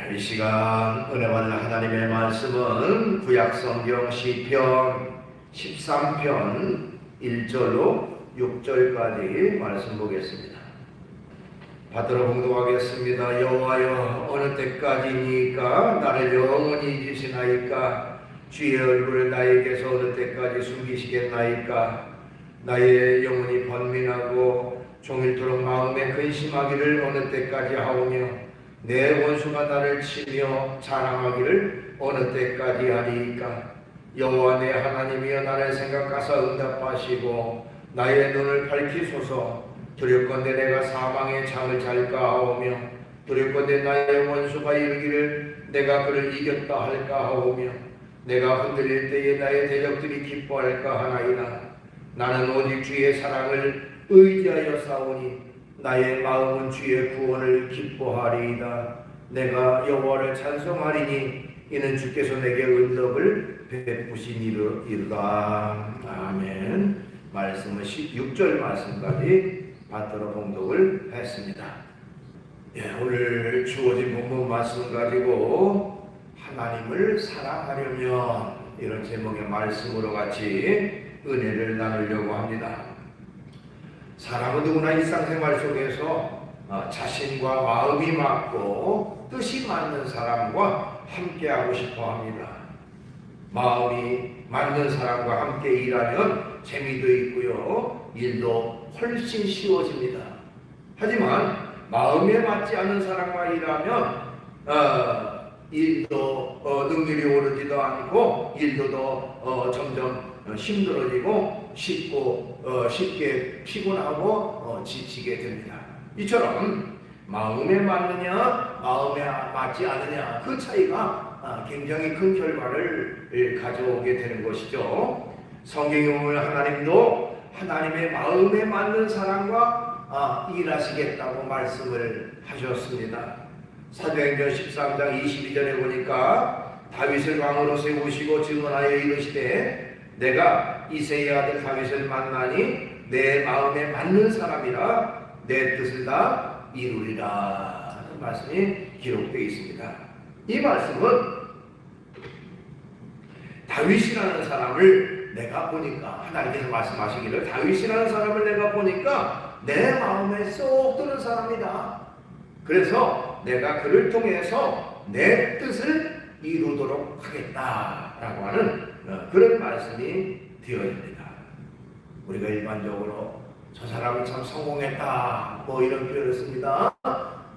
이 시간 은혜 받는 하나님의 말씀은 구약성경 시편 13편 1절로 6절까지 말씀 보겠습니다. 받들어 봉독하겠습니다. 여호와여, 어느 때까지니까 나를 영원히 잊으시나이까? 주의 얼굴을 나에게서 어느 때까지 숨기시겠나이까? 나의 영혼이 번민하고 종일토록 마음에 근심하기를 어느 때까지 하오며, 내 원수가 나를 치며 자랑하기를 어느 때까지 하리이까? 여호와 내 하나님이여, 나를 생각하사 응답하시고 나의 눈을 밝히소서. 두렵건대 내가 사망의 창을 잘까 하오며, 두렵건대 나의 원수가 이르기를 내가 그를 이겼다 할까 하오며, 내가 흔들릴 때에 나의 대적들이 기뻐할까 하나이다. 나는 오직 주의 사랑을 의지하여 싸우니 나의 마음은 주의 구원을 기뻐하리이다. 내가 여호와를 찬송하리니 이는 주께서 내게 은덕을 베푸시니이다. 아멘. 말씀은 16절 말씀까지 받들어 봉독을 했습니다. 오늘 주어진 본문 말씀 가지고 하나님을 사랑하려면, 이런 제목의 말씀으로 같이 은혜를 나누려고 합니다. 사람은 누구나 일상생활 속에서 자신과 마음이 맞고 뜻이 맞는 사람과 함께하고 싶어 합니다. 마음이 맞는 사람과 함께 일하면 재미도 있고요, 일도 훨씬 쉬워집니다. 하지만 마음에 맞지 않는 사람과 일하면 일도 능률이 오르지도 않고 일도 더 점점 힘들어지고 쉽게 피곤하고 지치게 됩니다. 이처럼 마음에 맞느냐 마음에 맞지 않느냐, 그 차이가 굉장히 큰 결과를 가져오게 되는 것이죠. 성경에 보면 하나님도 하나님의 마음에 맞는 사람과 일하시겠다고 말씀을 하셨습니다. 사도행전 13장 22절에 보니까 다윗을 왕으로 세우시고 증언하여 이르시되 내가 이새의 아들 다윗을 만나니 내 마음에 맞는 사람이라 내 뜻을 다 이루리라 하는 말씀이 기록되어 있습니다. 이 말씀은 다윗이라는 사람을 내가 보니까, 하나님께서 말씀하시기를 다윗이라는 사람을 내가 보니까 내 마음에 쏙 드는 사람이다. 그래서 내가 그를 통해서 내 뜻을 이루도록 하겠다라고 하는 그런 말씀이 되어집니다. 우리가 일반적으로 저 사람은 참 성공했다 뭐 이런 표현을 씁니다.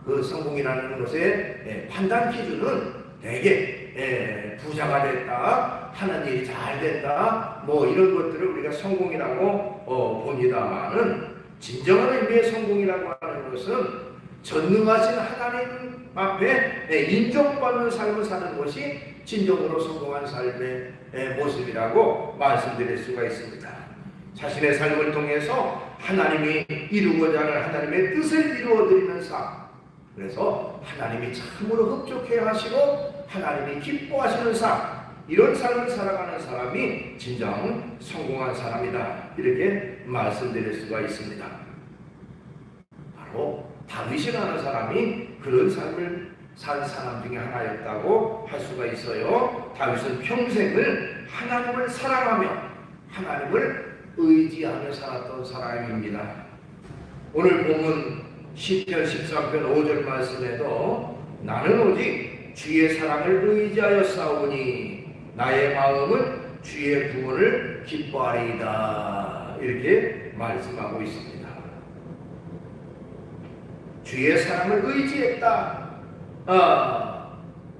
그 성공이라는 것의 판단 기준은 되게 부자가 됐다, 하는 일이 잘 됐다, 뭐 이런 것들을 우리가 성공이라고 봅니다만은, 진정한 의미의 성공이라고 하는 것은 전능하신 하나님 앞에 인정받는 삶을 사는 것이 진정으로 성공한 삶의 모습이라고 말씀드릴 수가 있습니다. 자신의 삶을 통해서 하나님이 이루고자 하는 하나님의 뜻을 이루어드리는 삶, 그래서 하나님이 참으로 흡족해 하시고 하나님이 기뻐하시는 삶, 이런 삶을 살아가는 사람이 진정 성공한 사람이다, 이렇게 말씀드릴 수가 있습니다. 바로 다윗이라는 사람이 그런 삶을 산 사람 중에 하나였다고 할 수가 있어요. 다윗은 평생을 하나님을 사랑하며 하나님을 의지하며 살았던 사람입니다. 오늘 본문 시편 13편 5절 말씀에도 나는 오직 주의 사랑을 의지하여 싸우니 나의 마음은 주의 구원을 기뻐하리이다, 이렇게 말씀하고 있습니다. 주의 사랑을 의지했다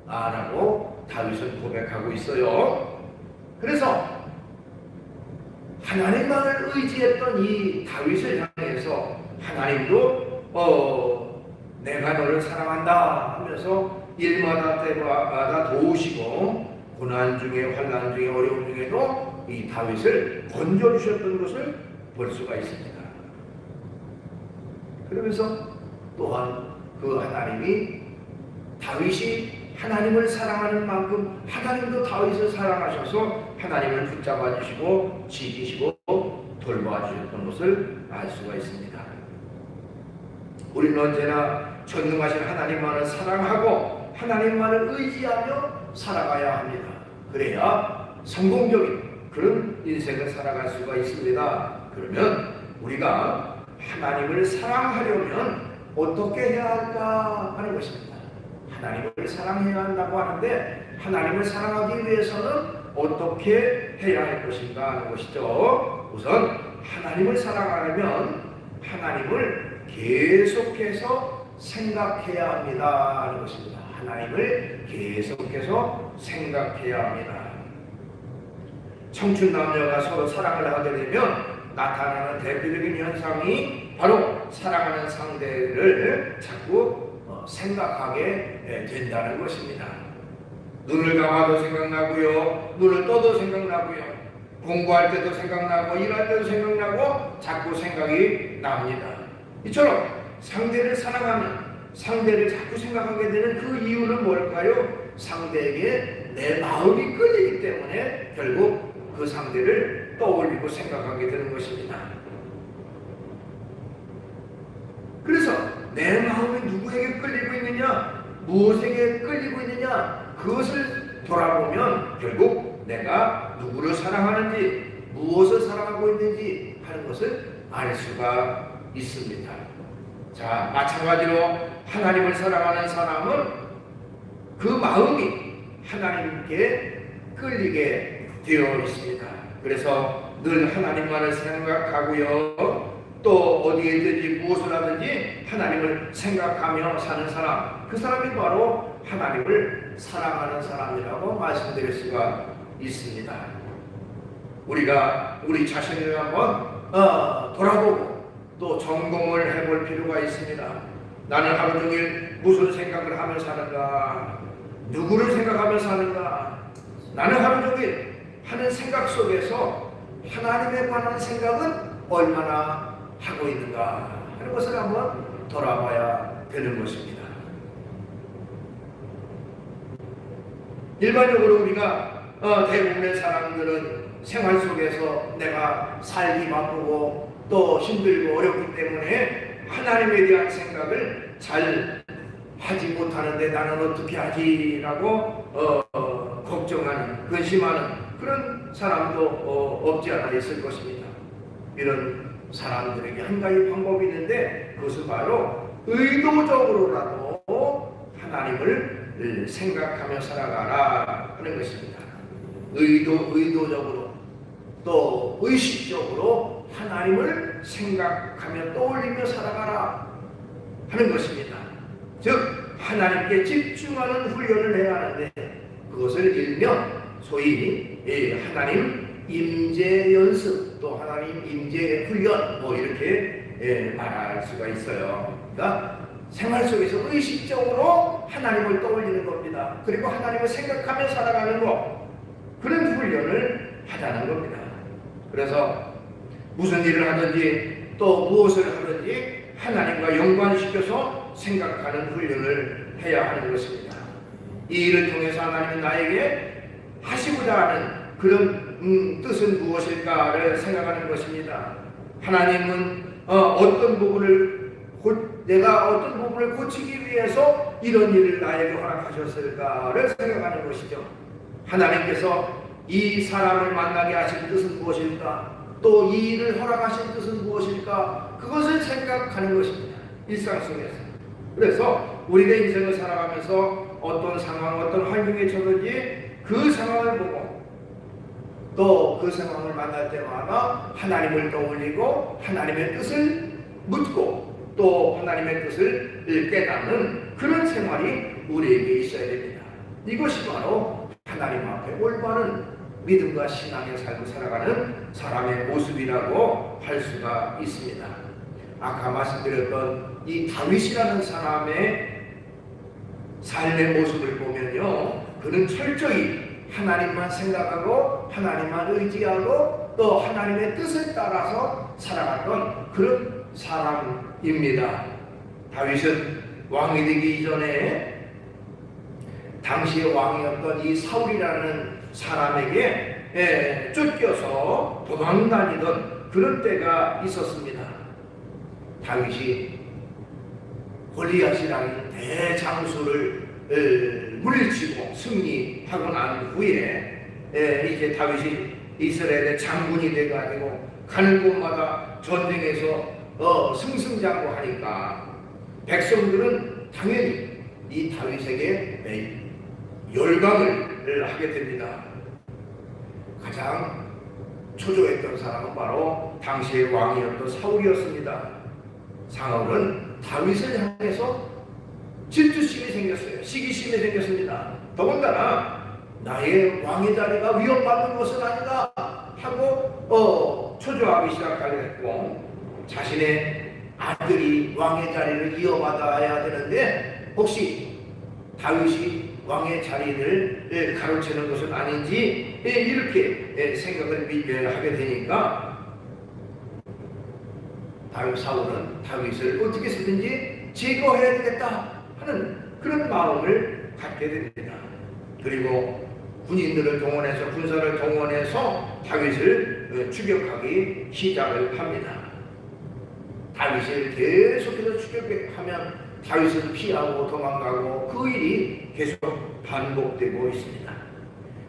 라고 다윗은 고백하고 있어요. 그래서 하나님만을 의지했던 이 다윗을 향해서 하나님도 내가 너를 사랑한다 하면서 일마다 때마다 도우시고 고난 중에 환난 중에 어려움 중에도 이 다윗을 건져주셨던 것을 볼 수가 있습니다. 그러면서 또한 그 하나님이 다윗이 하나님을 사랑하는 만큼 하나님도 다윗을 사랑하셔서 하나님을 붙잡아 주시고 지키시고 돌봐 주셨던 것을 알 수가 있습니다. 우리는 언제나 전능하신 하나님만을 사랑하고 하나님만을 의지하며 살아가야 합니다. 그래야 성공적인 그런 인생을 살아갈 수가 있습니다. 그러면 우리가 하나님을 사랑하려면 어떻게 해야 할까 하는 것입니다. 하나님을 사랑해야 한다고 하는데 하나님을 사랑하기 위해서는 어떻게 해야 할 것인가 하는 것이죠. 우선 하나님을 사랑하려면 하나님을 계속해서 생각해야 합니다 하는 것입니다. 하나님을 계속해서 생각해야 합니다. 청춘 남녀가 서로 사랑을 하게 되면 나타나는 대표적인 현상이 바로 사랑하는 상대를 자꾸 생각하게 된다는 것입니다. 눈을 감아도 생각나고요, 눈을 떠도 생각나고요, 공부할 때도 생각나고 일할 때도 생각나고 자꾸 생각이 납니다. 이처럼 상대를 사랑하면 상대를 자꾸 생각하게 되는 그 이유는 뭘까요? 상대에게 내 마음이 끌리기 때문에 결국 그 상대를 떠올리고 생각하게 되는 것입니다. 그래서 내 마음이 누구에게 끌리고 있느냐, 무엇에게 끌리고 있느냐, 그것을 돌아보면 결국 내가 누구를 사랑하는지, 무엇을 사랑하고 있는지 하는 것을 알 수가 있습니다. 자, 마찬가지로 하나님을 사랑하는 사람은 그 마음이 하나님께 끌리게 되어 있습니다. 그래서 늘 하나님만을 생각하고요, 또 어디에든지 무엇을 하든지 하나님을 생각하며 사는 사람, 그 사람이 바로 하나님을 사랑하는 사람이라고 말씀드릴 수가 있습니다. 우리가 우리 자신을 한번 돌아보고 또 점검을 해볼 필요가 있습니다. 나는 하루 종일 무슨 생각을 하며 사는가? 누구를 생각하며 사는가? 나는 하루 종일 하는 생각 속에서 하나님에 관한 생각은 얼마나 하고 있는가 하는 것을 한번 돌아봐야 되는 것입니다. 일반적으로 우리가 대부분의 사람들은 생활 속에서 내가 살기 바쁘고 또 힘들고 어렵기 때문에 하나님에 대한 생각을 잘 하지 못하는데 나는 어떻게 하지라고 걱정하는, 근심하는 그런 사람도 없지 않아 있을 것입니다. 이런 사람들에게 한 가지 방법이 있는데 그것은 바로 의도적으로라도 하나님을 생각하며 살아가라 하는 것입니다. 의도적으로 또 의식적으로 하나님을 생각하며 떠올리며 살아가라 하는 것입니다. 즉 하나님께 집중하는 훈련을 해야 하는데 그것을 일명 소위 하나님 임재 연습 또 하나님 임재 훈련 뭐 이렇게 말할 수가 있어요. 그러니까 생활 속에서 의식적으로 하나님을 떠올리는 겁니다. 그리고 하나님을 생각하며 살아가는 것, 그런 훈련을 하자는 겁니다. 그래서 무슨 일을 하든지 또 무엇을 하든지 하나님과 연관시켜서 생각하는 훈련을 해야 하는 것입니다. 이 일을 통해서 하나님은 나에게 하시고자 하는 그런 뜻은 무엇일까를 생각하는 것입니다. 하나님은 내가 어떤 부분을 고치기 위해서 이런 일을 나에게 허락하셨을까를 생각하는 것이죠. 하나님께서 이 사람을 만나게 하신 뜻은 무엇일까? 또 이 일을 허락하신 뜻은 무엇일까? 그것을 생각하는 것입니다. 일상 속에서. 그래서 우리가 인생을 살아가면서 어떤 상황, 어떤 환경에 처든지 그 상황을 보고 또 그 상황을 만날 때마다 하나님을 떠올리고 하나님의 뜻을 묻고 또 하나님의 뜻을 깨닫는 그런 생활이 우리에게 있어야 됩니다. 이것이 바로 하나님 앞에 올바른 믿음과 신앙의 삶을 살아가는 사람의 모습이라고 할 수가 있습니다. 아까 말씀드렸던 이 다윗이라는 사람의 삶의 모습을 보면요, 그는 철저히 하나님만 생각하고 하나님만 의지하고 또 하나님의 뜻을 따라서 살아갔던 그런 사람입니다. 다윗은 왕이 되기 이전에 당시의 왕이었던 이 사울이라는 사람에게 쫓겨서 도망다니던 그런 때가 있었습니다. 다윗이 골리앗이라는 대장수를 물리치고 승리하고 난 후에 이제 다윗이 이스라엘의 장군이 돼가지고 가는 곳마다 전쟁에서 승승장구하니까 백성들은 당연히 이 다윗에게 열광을 하게 됩니다. 가장 초조했던 사람은 바로 당시의 왕이었던 사울이었습니다. 사울은 다윗을 향해서 질투심이 생겼어요. 시기심이 생겼습니다. 더군다나 나의 왕의 자리가 위협받는 것은 아닌가 하고 초조하기 시작하겠고, 자신의 아들이 왕의 자리를 이어받아야 되는데 혹시 다윗이 왕의 자리를 가로채는 것은 아닌지 이렇게 생각을 하게 되니까 사울은 다윗을 어떻게 쓰든지 제거해야 되겠다 하는 그런 마음을 갖게 됩니다. 그리고 군인들을 동원해서 군사를 동원해서 다윗을 추격하기 시작을 합니다. 다윗을 계속해서 추격하면 다윗은 피하고 도망가고 그 일이 계속 반복되고 있습니다.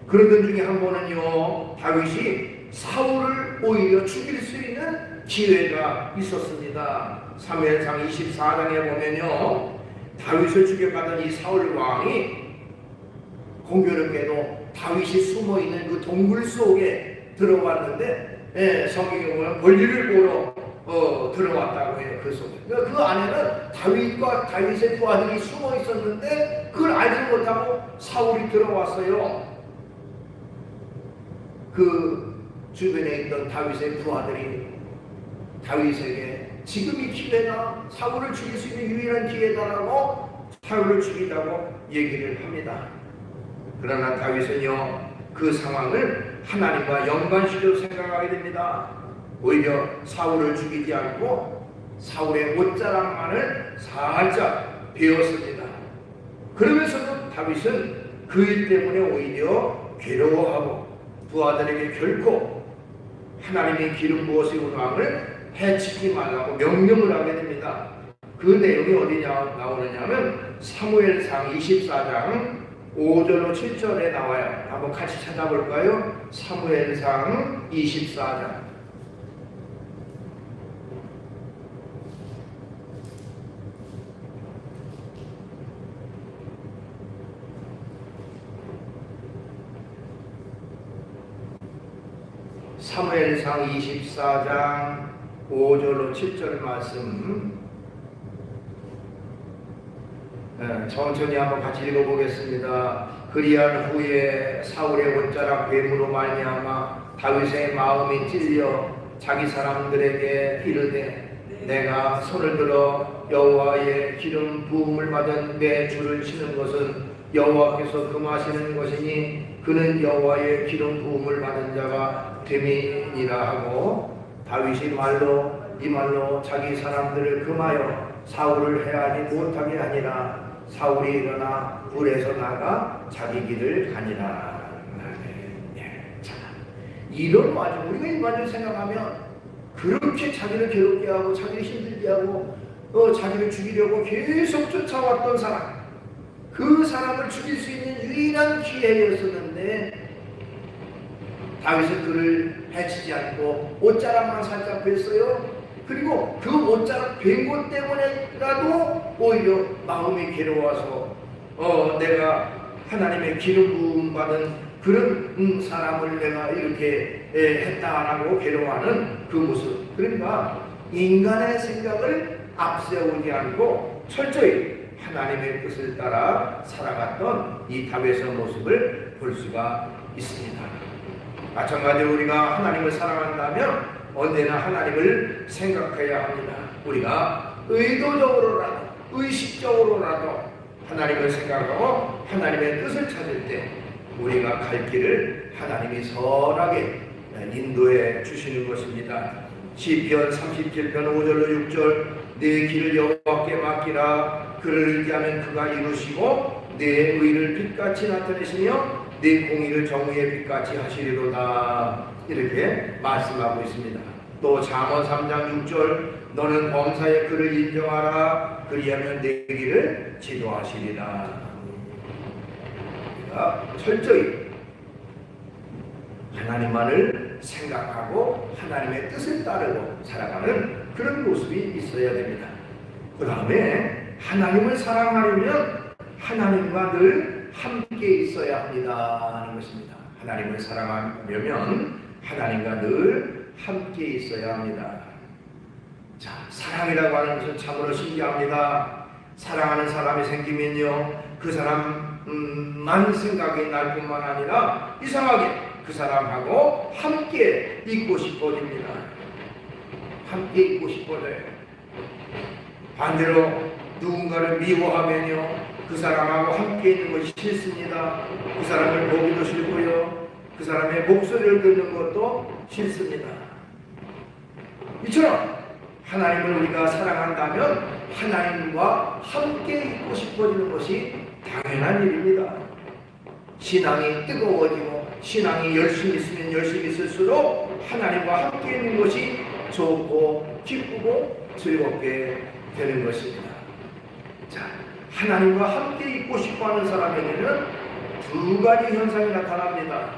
그러던 중에 한 번은요, 다윗이 사울을 오히려 죽일 수 있는 기회가 있었습니다. 사무엘상 24장에 보면요, 다윗을 죽여가던 이 사울 왕이 공교롭게도 다윗이 숨어있는 그 동굴 속에 들어왔는데, 성경에 보면 권리를 보러 들어왔다고 해요. 그 속에. 그 안에는 다윗과 다윗의 두 아들이 숨어 있었는데 그걸 알지 못하고 사울이 들어왔어요. 그 주변에 있던 다윗의 두 아들이 다윗에게 지금이 기회다, 사울을 죽일 수 있는 유일한 기회다라고 사울을 죽이자고 얘기를 합니다. 그러나 다윗은요, 그 상황을 하나님과 연관시켜 생각하게 됩니다. 오히려 사울을 죽이지 않고 사울의 옷자락만을 살짝 베었습니다. 그러면서도 다윗은 그 일 때문에 오히려 괴로워하고 부하들에게 결코 하나님의 기름 부으신 왕을 해치지 말라고 명령을 하게 됩니다. 그 내용이 어디 나오느냐면 사무엘상 24장 5절로 7절에 나와요. 한번 같이 찾아볼까요? 사무엘상 24장. 사무엘상 24장 5절로 7절 말씀 천천히 한번 같이 읽어보겠습니다. 그리한 후에 사울의 옷자락 뱀으로 말미암아 다윗의 마음이 찔려 자기 사람들에게 이르되 내가 손을 들어 여호와의 기름 부음을 받은 내 줄을 치는 것은 여호와께서 금하시는 것이니 그는 여호와의 기름 부음을 받은 자가 됨이니라 하고, 다윗이 이 말로 자기 사람들을 금하여 사울을 해하지 못하게 하니라. 사울이 일어나 불에서 나가 자기 길을 가니라. 자, 이런 와중 우리가 일반적으로 생각하면 그렇게 자기를 괴롭게 하고 자기를 힘들게 하고 자기를 죽이려고 계속 쫓아왔던 사람, 그 사람을 죽일 수 있는 유일한 기회였었는데 다윗은 그를 해치지 않고 옷자락만 살짝 뺐어요. 그리고 그 옷자락 뺀 것 때문에라도 오히려 마음이 괴로워서 내가 하나님의 기름 부음 받은 그런 사람을 내가 이렇게 했다라고 괴로워하는 그 모습. 그러니까 인간의 생각을 앞세우지 않고 철저히 하나님의 뜻을 따라 살아갔던 이 다윗의 모습을 볼 수가 있습니다. 마찬가지로 우리가 하나님을 사랑한다면 언제나 하나님을 생각해야 합니다. 우리가 의도적으로라도 의식적으로라도 하나님을 생각하고 하나님의 뜻을 찾을 때 우리가 갈 길을 하나님이 선하게 인도해 주시는 것입니다. 시편 37편 5절로 6절 내 길을 여호와께 맡기라. 그를 의지하면 그가 이루시고 내 의를 빛같이 나타내시며 내 공의를 정의의 빛같이 하시리로다. 이렇게 말씀하고 있습니다. 또 잠언 3장 6절 너는 범사의 그를 인정하라. 그리하면 내 길을 지도하시리라. 우리가 철저히 하나님만을 생각하고 하나님의 뜻을 따르고 살아가는 그런 모습이 있어야 됩니다. 그 다음에 하나님을 사랑하려면 하나님과 늘 함께 있어야 합니다 하는 것입니다. 하나님을 사랑하려면 하나님과 늘 함께 있어야 합니다. 자, 사랑이라고 하는 것은 참으로 신기합니다. 사랑하는 사람이 생기면요, 그 사람만 생각이 날 뿐만 아니라 이상하게 그 사람하고 함께 있고 싶어집니다. 함께 있고 싶어져요. 반대로 누군가를 미워하면요, 그 사람하고 함께 있는 것이 싫습니다. 그 사람을 보기도 싫고요, 그 사람의 목소리를 듣는 것도 싫습니다. 이처럼 하나님을 우리가 사랑한다면 하나님과 함께 있고 싶어지는 것이 당연한 일입니다. 신앙이 뜨거워지고 신앙이 열심히 있으면 열심히 있을수록 하나님과 함께 있는 것이 좋고 기쁘고 즐겁게 되는 것입니다. 자, 하나님과 함께 있고 싶어하는 사람에게는 두 가지 현상이 나타납니다.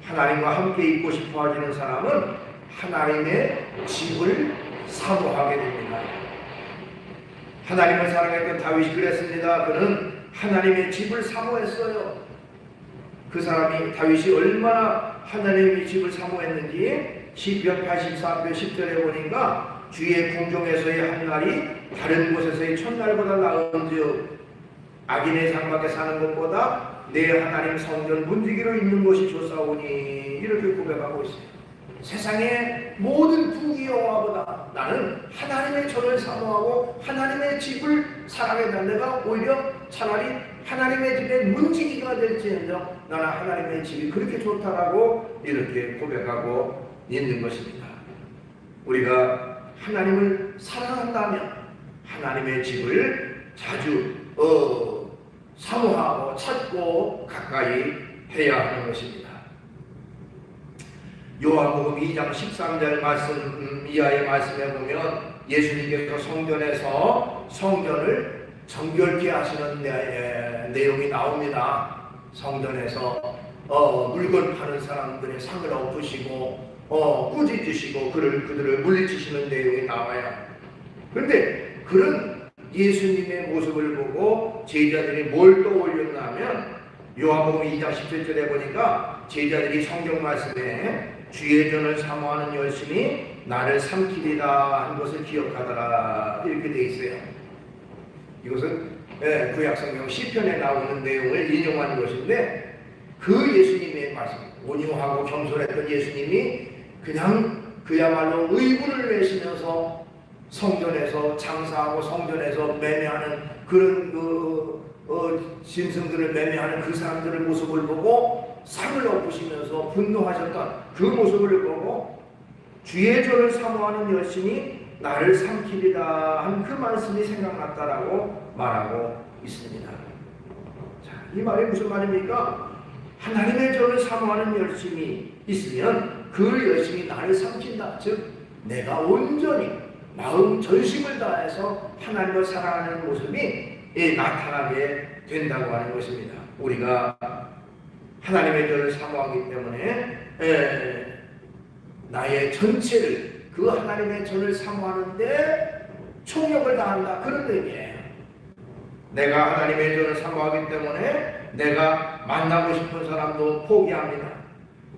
하나님과 함께 있고 싶어하는 사람은 하나님의 집을 사모하게 됩니다. 하나님을 사랑했던 다윗이 그랬습니다. 그는 하나님의 집을 사모했어요. 그 사람이 다윗이 얼마나 하나님의 집을 사모했는지 시편 84편 10절에 보니까 주의 궁정에서의 한 날이 다른 곳에서의 첫날보다 나은즉 악인의 장막에 사는 것보다 내 하나님 성전 문지기로 있는 것이 좋사오니 이렇게 고백하고 있어요. 세상의 모든 부귀영화보다 나는 하나님의 전을 사모하고 하나님의 집을 사랑해다. 내가 오히려 차라리 하나님의 집의 문지기가 될지언정 나는 하나님의 집이 그렇게 좋다라고 이렇게 고백하고 있는 것입니다. 우리가 하나님을 사랑한다면 하나님의 집을 자주 사모하고 찾고 가까이 해야 하는 것입니다. 요한복음 2장 13절 말씀 이하의 말씀에 보면 예수님께서 성전에서 성전을 정결케 하시는 내용이 나옵니다. 성전에서 물건 파는 사람들의 상을 엎으시고 꾸짖으시고 그들을 물리치시는 내용이 나와요. 그런데 그런 예수님의 모습을 보고 제자들이 뭘 떠올렸냐면 요한복음 2장 17절에 보니까 제자들이 성경 말씀에 주의 전을 사모하는 열심이 나를 삼키리라 한 것을 기억하더라 이렇게 되어 있어요. 이것은 구약성경 시편에 나오는 내용을 인용한 것인데 그 예수님의 말씀, 온유하고 겸손했던 예수님이 그냥 그야말로 의분을 내시면서 성전에서 장사하고 성전에서 매매하는 그런 짐승들을 매매하는 그 사람들의 모습을 보고 상을 엎으시면서 분노하셨던 그 모습을 보고 주의 전을 사모하는 열심이 나를 삼키리라 한 그 말씀이 생각났다라고 말하고 있습니다. 자, 이 말이 무슨 말입니까? 하나님의 전을 사모하는 열심이 있으면 그 열심이 나를 삼킨다. 즉 내가 온전히 마음 전심을 다해서 하나님을 사랑하는 모습이 나타나게 된다고 하는 것입니다. 우리가 하나님의 전을 사모하기 때문에 나의 전체를 그 하나님의 전을 사모하는데 총력을 다한다 그런 의미예요. 내가 하나님의 전을 사모하기 때문에 내가 만나고 싶은 사람도 포기합니다.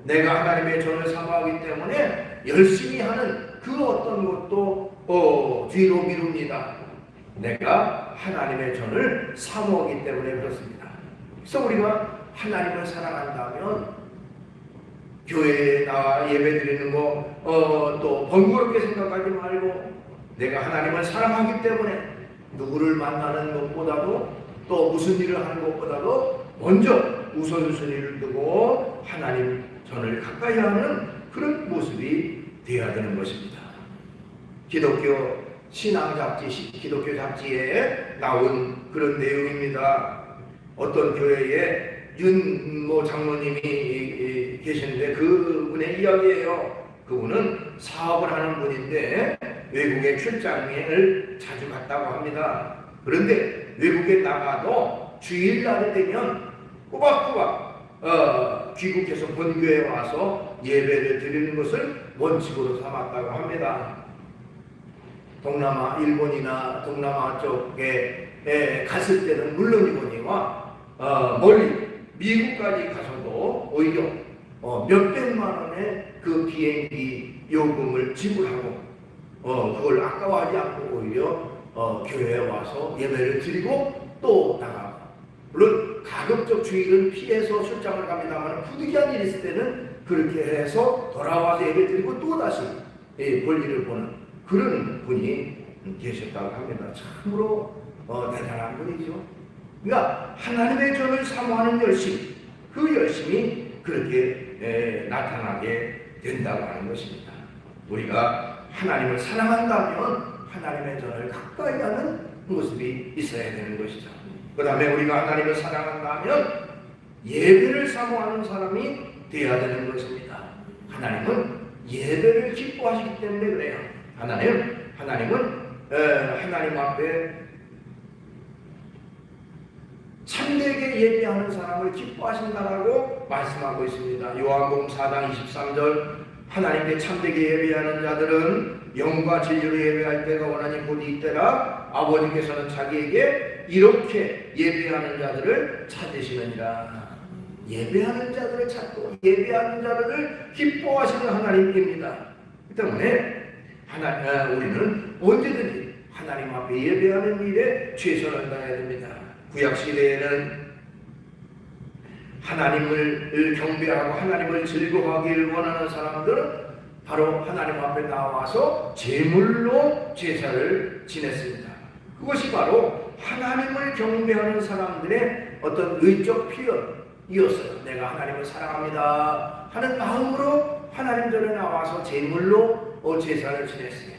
내가 하나님의 전을 사모하기 때문에 열심히 하는 그 어떤 것도 뒤로 미룹니다. 내가 하나님의 전을 사모하기 때문에 그렇습니다. 그래서 우리가 하나님을 사랑한다면 교회에 나와 예배드리는 거 또 번거롭게 생각하지 말고 내가 하나님을 사랑하기 때문에 누구를 만나는 것보다도 또 무슨 일을 하는 것보다도 먼저 우선순위를 두고 하나님 전을 가까이 하는 그런 모습이 되어야 되는 것입니다. 기독교 신앙 잡지, 기독교 잡지에 나온 그런 내용입니다. 어떤 교회에 윤모 장로님이 계시는데 그분의 이야기예요. 그분은 사업을 하는 분인데 외국에 출장을 자주 갔다고 합니다. 그런데 외국에 나가도 주일날이 되면 꼬박꼬박 귀국해서 본교에 와서 예배를 드리는 것을 원칙으로 삼았다고 합니다. 동남아, 일본이나 동남아 쪽에 갔을 때는 물론이거니와 멀리 미국까지 가서도 오히려 몇백만 원의 그 비행기 요금을 지불하고 그걸 아까워하지 않고 오히려 교회에 와서 예배를 드리고 또 나가고, 물론 가급적 주일은 피해서 출장을 갑니다만 부득이한 일이 있을 때는 그렇게 해서 돌아와서 예배 드리고 또 다시 볼일을 보는 그런 분이 계셨다고 합니다. 참으로 대단한 분이죠. 그러니까 하나님의 전을 사모하는 열심, 그 열심이 그렇게 나타나게 된다고 하는 것입니다. 우리가 하나님을 사랑한다면 하나님의 전을 가까이 하는 모습이 있어야 되는 것이죠. 그 다음에 우리가 하나님을 사랑한다면 예배를 사모하는 사람이 되어야 되는 것입니다. 하나님은 예배를 기뻐하시기 때문에 그래요. 하나님은 하나님 앞에 참되게 예배하는 사람을 기뻐하신다라고 말씀하고 있습니다. 요한복음 4장 23절, 하나님께 참되게 예배하는 자들은 영과 진리로 예배할 때가 원하니 곧 이때라. 아버지께서는 자기에게 이렇게 예배하는 자들을 찾으시느니라. 예배하는 자들을 찾고 예배하는 자들을 기뻐하시는 하나님입니다. 그 때문에 우리는 언제든지 하나님 앞에 예배하는 일에 최선을 다해야 됩니다. 구약시대에는 하나님을 경배하고 하나님을 즐거워하기를 원하는 사람들은 바로 하나님 앞에 나와서 제물로 제사를 지냈습니다. 그것이 바로 하나님을 경배하는 사람들의 어떤 의적 표현이었어요. 내가 하나님을 사랑합니다 하는 마음으로 하나님 전에 나와서 제물로 제사를 지냈어요.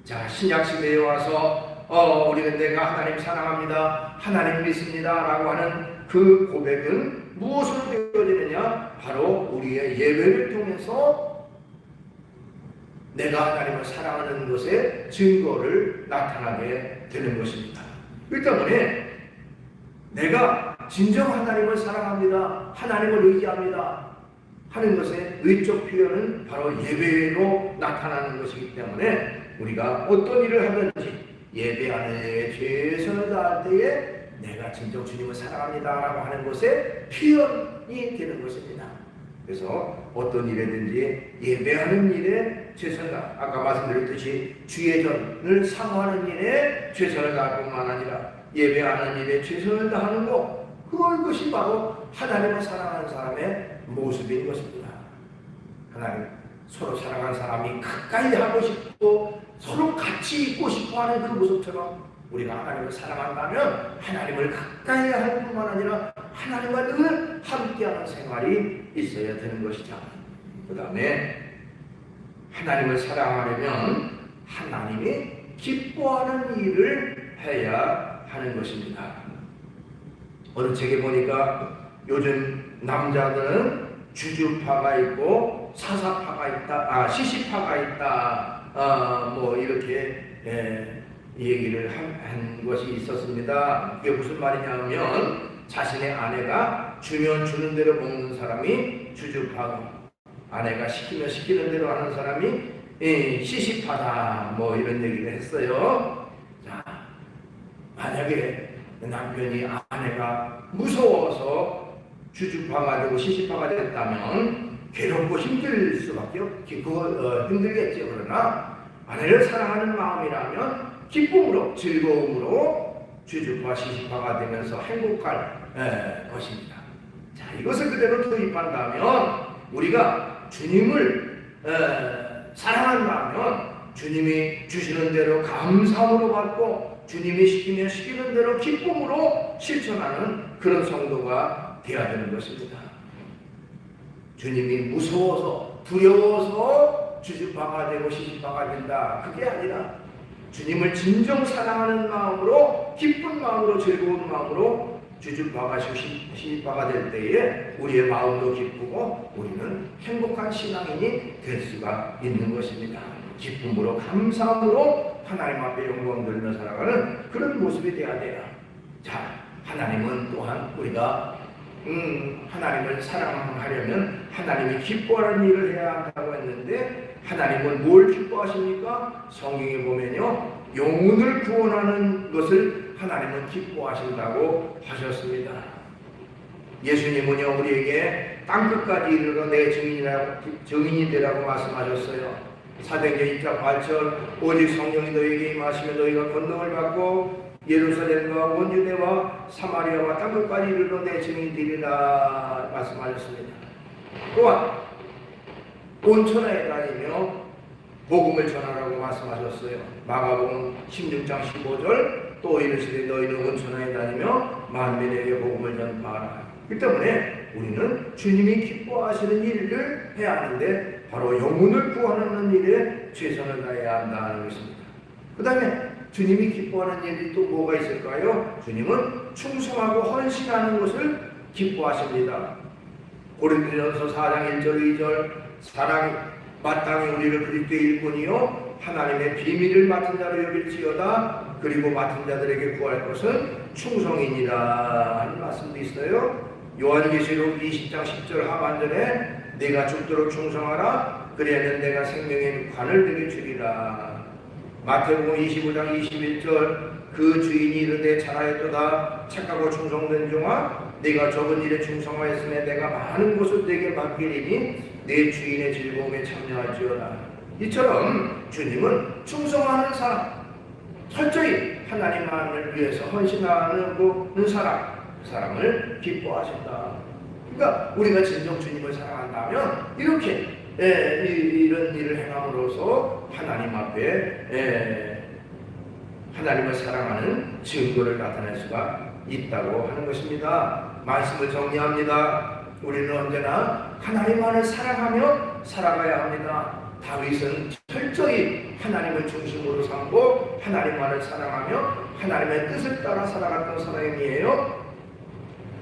자, 신약시대에 와서 우리는 내가 하나님 사랑합니다, 하나님 믿습니다 라고 하는 그 고백은 무엇으로 되어지느냐? 바로 우리의 예배를 통해서 내가 하나님을 사랑하는 것의 증거를 나타나게 되는 것입니다. 그렇기 때문에 내가 진정 하나님을 사랑합니다, 하나님을 의지합니다 하는 것의 의적 표현은 바로 예배로 나타나는 것이기 때문에 우리가 어떤 일을 하든지 예배하는 일에 최선을 다할 때에 내가 진정 주님을 사랑합니다 라고 하는 것에 표현이 되는 것입니다. 그래서 어떤 일이든지 예배하는 일에 최선을 다, 아까 말씀드렸듯이 주의 전을 사모하는 일에 최선을 다할 뿐만 아니라 예배하는 일에 최선을 다하는 것, 그것이 바로 하나님을 사랑하는 사람의 모습인 것입니다. 하나님, 서로 사랑하는 사람이 가까이 하고 싶고 서로 같이 있고 싶어하는 그 모습처럼 우리가 하나님을 사랑한다면 하나님을 가까이 할 뿐만 아니라 하나님과 늘 함께하는 생활이 있어야 되는 것이죠. 그 다음에 하나님을 사랑하려면 하나님이 기뻐하는 일을 해야 하는 것입니다. 어느 책에 보니까 요즘 남자들은 주주파가 있고 사사파가 있다, 시시파가 있다, 뭐 이렇게 얘기를 한 것이 있었습니다. 그게 무슨 말이냐면 자신의 아내가 주면 주는 대로 먹는 사람이 주주파고, 아내가 시키면 시키는 대로 하는 사람이 시시파다, 뭐 이런 얘기를 했어요. 자, 만약에 남편이 아내가 무서워서 주주파가 되고 시시파가 됐다면 괴롭고 힘들 수밖에 없고 힘들겠죠. 그러나 아내를 사랑하는 마음이라면 기쁨으로 즐거움으로 주주파 시시파가 되면서 행복할 것입니다. 자, 이것을 그대로 도입한다면 우리가 주님을 사랑한다면 주님이 주시는 대로 감사함으로 받고 주님이 시키면 시키는 대로 기쁨으로 실천하는 그런 성도가 되어야 되는 것입니다. 주님이 무서워서 두려워서 주주파가 되고 시시파가 된다, 그게 아니라 주님을 진정 사랑하는 마음으로, 기쁜 마음으로, 즐거운 마음으로 주주파가 시시파가 될 때에 우리의 마음도 기쁘고 우리는 행복한 신앙인이 될 수가 있는 것입니다. 기쁨으로 감사함으로 하나님 앞에 영광 돌리며 살아가는 그런 모습이 되어야 돼요. 자, 하나님은 또한 우리가 하나님을 사랑하려면 하나님이 기뻐하는 일을 해야 한다고 했는데, 하나님은 뭘 기뻐하십니까? 성경에 보면요, 영혼을 구원하는 것을 하나님은 기뻐하신다고 하셨습니다. 예수님은요, 우리에게 땅끝까지 이르러 내 증인이 되라고 말씀하셨어요. 사도행전 2장 8절, 오직 성령이 너희에게 임하시면 너희가 권능을 받고 예루살렘과 온 유대와 사마리아와 땅끝까지 이르러 내 증인이 되리라 말씀하셨습니다. 또한 온천하에 다니며 복음을 전하라고 말씀하셨어요. 마가복음 16장 15절, 또 이르시되 너희는 온천하에 다니며 만민에게 복음을 전파하라. 그 때문에 우리는 주님이 기뻐하시는 일을 해야 하는데, 바로 영혼을 구하는 일에 최선을 다해야 한다는 것입니다. 그 다음에 주님이 기뻐하는 일이 또 뭐가 있을까요? 주님은 충성하고 헌신하는 것을 기뻐하십니다. 고린도전서 4장 1절 2절, 사랑이 마땅히 우리를 그리스도의 일꾼이요 하나님의 비밀을 맡은 자로 여길지어다. 그리고 맡은 자들에게 구할 것은 충성이니라 하는 말씀도 있어요. 요한계시록 20장 10절 하반절에 내가 죽도록 충성하라. 그리하면 내가 생명의 관을 내게 주리라. 마태복음 25장 21절, 그 주인이 이르되 잘하였도다. 착하고 충성된 종아, 네가 적은 일에 충성하였으니 내가 많은 것을 네게 맡기리니 내 주인의 즐거움에 참여할지어다. 이처럼 주님은 충성하는 사람, 철저히 하나님만을 위해서 헌신하는 사람, 그 사람을 기뻐하신다. 그러니까 우리가 진정 주님을 사랑한다면 이렇게 이런 일을 행함으로써 하나님 앞에 하나님을 사랑하는 증거를 나타낼 수가 있다고 하는 것입니다. 말씀을 정리합니다. 우리는 언제나 하나님만을 사랑하며 살아가야 합니다. 다윗은 철저히 하나님을 중심으로 삼고 하나님만을 사랑하며 하나님의 뜻을 따라 살아갔던 사람이에요.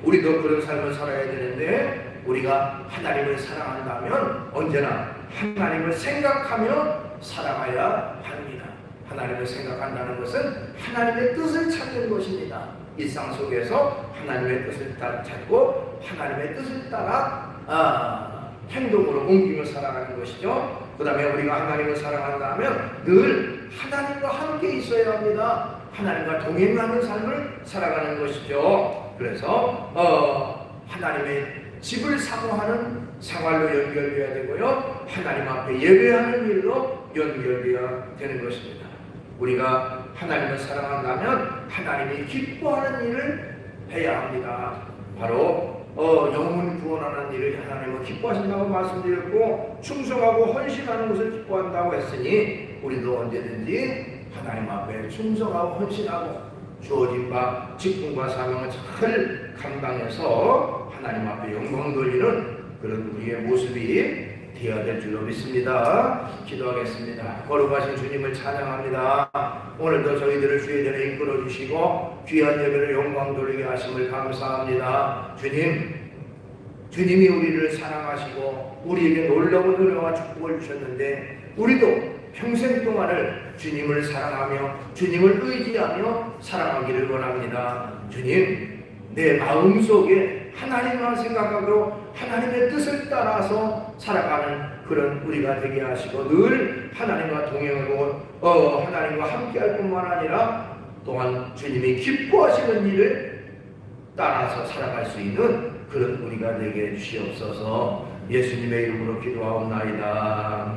우리도 그런 삶을 살아야 되는데, 우리가 하나님을 사랑한다면 언제나 하나님을 생각하며 살아가야 합니다. 하나님을 생각한다는 것은 하나님의 뜻을 찾는 것입니다. 일상 속에서 하나님의 뜻을 찾고 하나님의 뜻을 따라 행동으로 옮기며 살아가는 것이죠. 그 다음에 우리가 하나님을 사랑한다면 늘 하나님과 함께 있어야 합니다. 하나님과 동행하는 삶을 살아가는 것이죠. 그래서 하나님의 집을 사모하는 생활로 연결되어야 되고요, 하나님 앞에 예배하는 일로 연결되어야 되는 것입니다. 우리가 하나님을 사랑한다면 하나님이 기뻐하는 일을 해야 합니다. 바로 영혼 구원하는 일을 하나님은 기뻐하신다고 말씀드렸고, 충성하고 헌신하는 것을 기뻐한다고 했으니 우리도 언제든지 하나님 앞에 충성하고 헌신하고 주어진 바 직분과 사명을 잘 감당해서 하나님 앞에 영광 돌리는 그런 우리의 모습이 되어야 될 줄로 믿습니다. 기도하겠습니다. 거룩하신 주님을 찬양합니다. 오늘도 저희들을 주의 전에 이끌어 주시고 귀한 예배를 영광 돌리게 하심을 감사합니다. 주님이 우리를 사랑하시고 우리에게 놀라운 은혜와 축복을 주셨는데, 우리도 평생 동안을 주님을 사랑하며 주님을 의지하며 살아가기를 원합니다. 주님, 내 마음속에 하나님만 생각하고 하나님의 뜻을 따라서 살아가는 그런 우리가 되게 하시고, 늘 하나님과 동행하고 하나님과 함께할 뿐만 아니라 또한 주님이 기뻐하시는 일을 따라서 살아갈 수 있는 그런 우리가 되게 해주시옵소서. 예수님의 이름으로 기도하옵나이다.